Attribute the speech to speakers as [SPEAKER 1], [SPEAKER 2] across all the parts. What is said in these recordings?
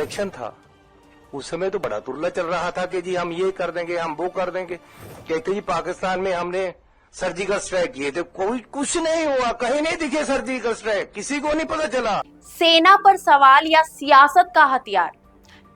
[SPEAKER 1] Election था उस समय तो बड़ा तुरला चल रहा था कि जी हम ये कर देंगे, हम वो कर देंगे। कहते जी पाकिस्तान में हमने सर्जिकल स्ट्राइक किए थे, कोई कुछ नहीं हुआ, कहीं नहीं दिखे सर्जिकल स्ट्राइक, किसी को नहीं पता चला।
[SPEAKER 2] सेना पर सवाल या सियासत का हथियार,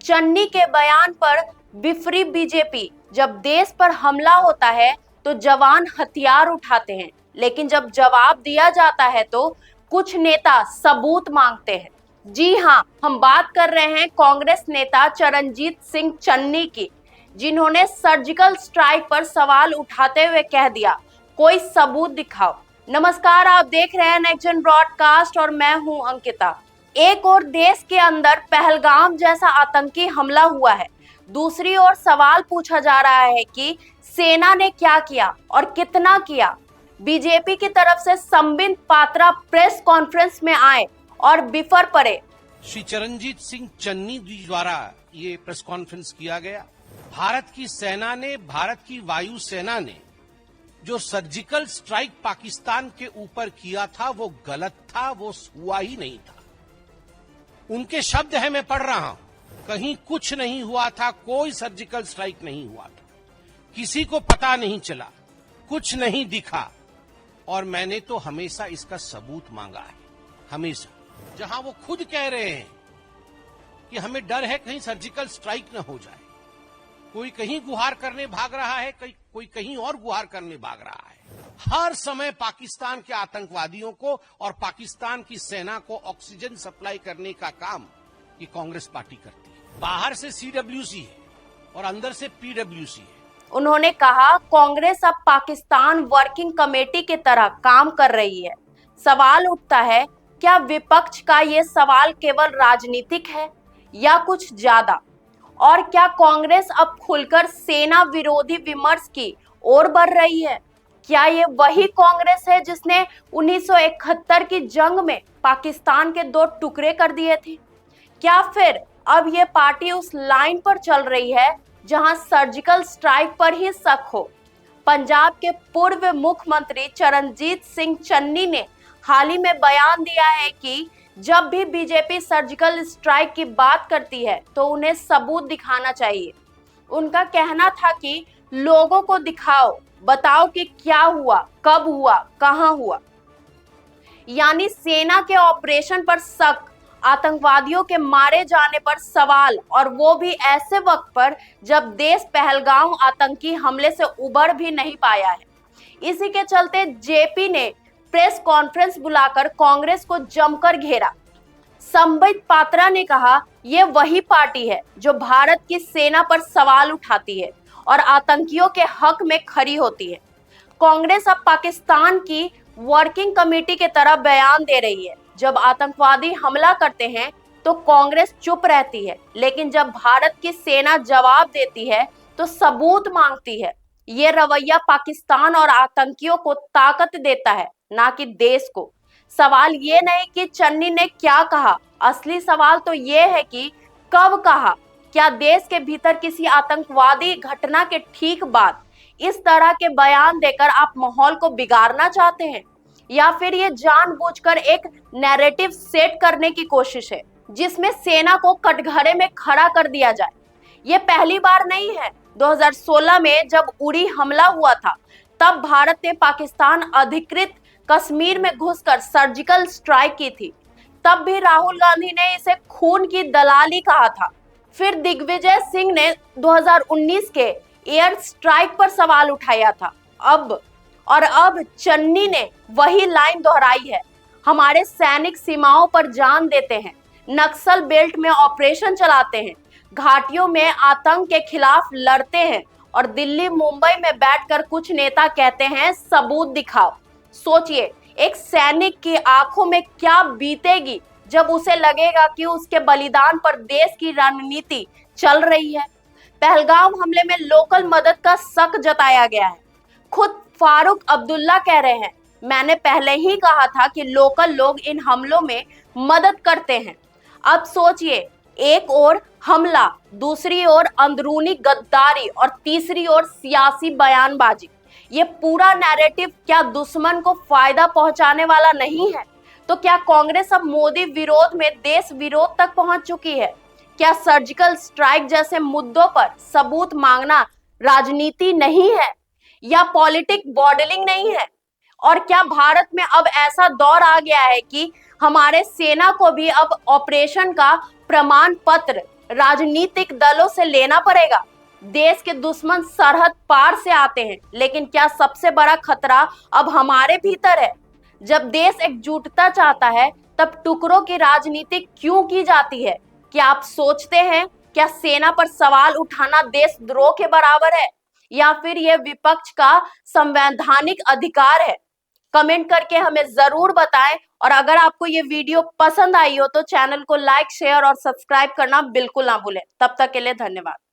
[SPEAKER 2] चन्नी के बयान पर बिफरी बीजेपी। जब देश पर हमला होता है तो जवान हथियार उठाते हैं, लेकिन जब जवाब दिया जाता है तो कुछ नेता सबूत मांगते हैं। जी हाँ, हम बात कर रहे हैं कांग्रेस नेता चरणजीत सिंह चन्नी की, जिन्होंने सर्जिकल स्ट्राइक पर सवाल उठाते हुए कह दिया, कोई सबूत दिखाओ। नमस्कार, आप देख रहे हैं नेक्स्ट जन ब्रॉडकास्ट और मैं हूं अंकिता। एक और देश के अंदर पहलगाम जैसा आतंकी हमला हुआ है, दूसरी ओर सवाल पूछा जा रहा है कि सेना ने क्या किया और कितना किया। बीजेपी की तरफ से संबित पात्रा प्रेस कॉन्फ्रेंस में आए और बिफर पड़े।
[SPEAKER 3] श्री चरणजीत सिंह चन्नी जी द्वारा ये प्रेस कॉन्फ्रेंस किया गया। भारत की सेना ने, भारत की वायु सेना ने जो सर्जिकल स्ट्राइक पाकिस्तान के ऊपर किया था वो गलत था, वो हुआ ही नहीं था। उनके शब्द है, मैं पढ़ रहा हूं, कहीं कुछ नहीं हुआ था, कोई सर्जिकल स्ट्राइक नहीं हुआ था, किसी को पता नहीं चला, कुछ नहीं दिखा, और मैंने तो हमेशा इसका सबूत मांगा है, हमेशा। जहां वो खुद कह रहे हैं कि हमें डर है कहीं सर्जिकल स्ट्राइक न हो जाए, कोई कहीं गुहार करने भाग रहा है, कोई कहीं और गुहार करने भाग रहा है। हर समय पाकिस्तान के आतंकवादियों को और पाकिस्तान की सेना को ऑक्सीजन सप्लाई करने का काम ये कांग्रेस पार्टी करती है। बाहर से सीडब्ल्यूसी है और अंदर से पीडब्ल्यूसी है।
[SPEAKER 2] उन्होंने कहा, कांग्रेस अब पाकिस्तान वर्किंग कमेटी की तरह काम कर रही है। सवाल उठता है, क्या विपक्ष का ये सवाल केवल राजनीतिक है या कुछ ज्यादा? और क्या कांग्रेस अब खुलकर सेना विरोधी विमर्श की ओर बढ़ रही है? क्या ये वही कांग्रेस है जिसने 1971 की जंग में पाकिस्तान के 2 टुकड़े कर दिए थे? क्या फिर अब ये पार्टी उस लाइन पर चल रही है जहां सर्जिकल स्ट्राइक पर ही शक हो? पंजाब के पूर्व मुख्यमंत्री चरणजीत सिंह चन्नी ने हाल ही में बयान दिया है कि जब भी बीजेपी सर्जिकल स्ट्राइक की बात करती है तो उन्हें सबूत दिखाना चाहिए। उनका कहना था कि लोगों को दिखाओ, बताओ कि क्या हुआ, कब हुआ, कहां हुआ। यानी सेना के ऑपरेशन पर शक, आतंकवादियों के मारे जाने पर सवाल, और वो भी ऐसे वक्त पर जब देश पहलगाम आतंकी हमले से उबर भी नहीं पाया है। इसी के चलते जेपी ने प्रेस कॉन्फ्रेंस बुलाकर कांग्रेस को जमकर घेरा। संबित पात्रा ने कहा, ये वही पार्टी है जो भारत की सेना पर सवाल उठाती है और आतंकियों के हक में खड़ी होती है। कांग्रेस अब पाकिस्तान की वर्किंग कमेटी की तरह बयान दे रही है। जब आतंकवादी हमला करते हैं तो कांग्रेस चुप रहती है, लेकिन जब भारत की सेना जवाब देती है तो सबूत मांगती है। ये रवैया पाकिस्तान और आतंकियों को ताकत देता है, ना कि देश को। सवाल ये नहीं कि चन्नी ने क्या कहा, असली सवाल तो ये है कि कब कहा। क्या देश के भीतर किसी आतंकवादी घटना के ठीक बाद इस तरह के बयान देकर आप माहौल को बिगाड़ना चाहते हैं, या फिर ये जानबूझकर एक नैरेटिव सेट करने की कोशिश है जिसमें सेना को कटघरे में खड़ा कर दिया जाए? ये पहली बार नहीं है। 2016 में जब उरी हमला हुआ था, तब भारत ने पाकिस्तान अधिकृत कश्मीर में घुसकर सर्जिकल स्ट्राइक की थी। तब भी राहुल गांधी ने इसे खून की दलाली कहा था। फिर दिग्विजय सिंह ने 2019 के एयर स्ट्राइक पर सवाल उठाया था। अब चन्नी ने वही लाइन दोहराई है। हमारे सैनिक सीमाओं पर जान देते हैं, नक्सल बेल्ट में ऑपरेशन चलाते हैं, घाटियों में आतंक के खिलाफ लड़ते हैं, और दिल्ली मुंबई में बैठकर कुछ नेता कहते हैं सबूत दिखाओ। सोचिए, एक सैनिक की आंखों में क्या बीतेगी जब उसे लगेगा कि उसके बलिदान पर देश की रणनीति चल रही है। पहलगाम हमले में लोकल मदद का शक जताया गया है। खुद फारूक अब्दुल्ला कह रहे हैं, मैंने पहले ही कहा था कि लोकल लोग इन हमलों में मदद करते हैं। अब सोचिए, एक ओर हमला, दूसरी ओर अंदरूनी गद्दारी और तीसरी ओर सियासी बयानबाजी। ये पूरा नैरेटिव क्या दुश्मन को फायदा पहुंचाने वाला नहीं है? तो क्या कांग्रेस अब मोदी विरोध में देश विरोध तक पहुंच चुकी है? क्या सर्जिकल स्ट्राइक जैसे मुद्दों पर सबूत मांगना राजनीति नहीं है या पॉलिटिक मॉडलिंग नहीं है? और क्या भारत में अब ऐसा दौर आ गया है कि हमारे सेना को भी अब ऑपरेशन का प्रमाण पत्र राजनीतिक दलों से लेना पड़ेगा? देश के दुश्मन सरहद पार से आते हैं, लेकिन क्या सबसे बड़ा खतरा अब हमारे भीतर है? जब देश एकजुटता चाहता है तब टुकड़ों की राजनीति क्यों की जाती है? क्या आप सोचते हैं क्या सेना पर सवाल उठाना देशद्रोह के बराबर है या फिर यह विपक्ष का संवैधानिक अधिकार है? कमेंट करके हमें जरूर बताएं, और अगर आपको ये वीडियो पसंद आई हो तो चैनल को लाइक, शेयर और सब्सक्राइब करना बिल्कुल ना भूलें। तब तक के लिए धन्यवाद।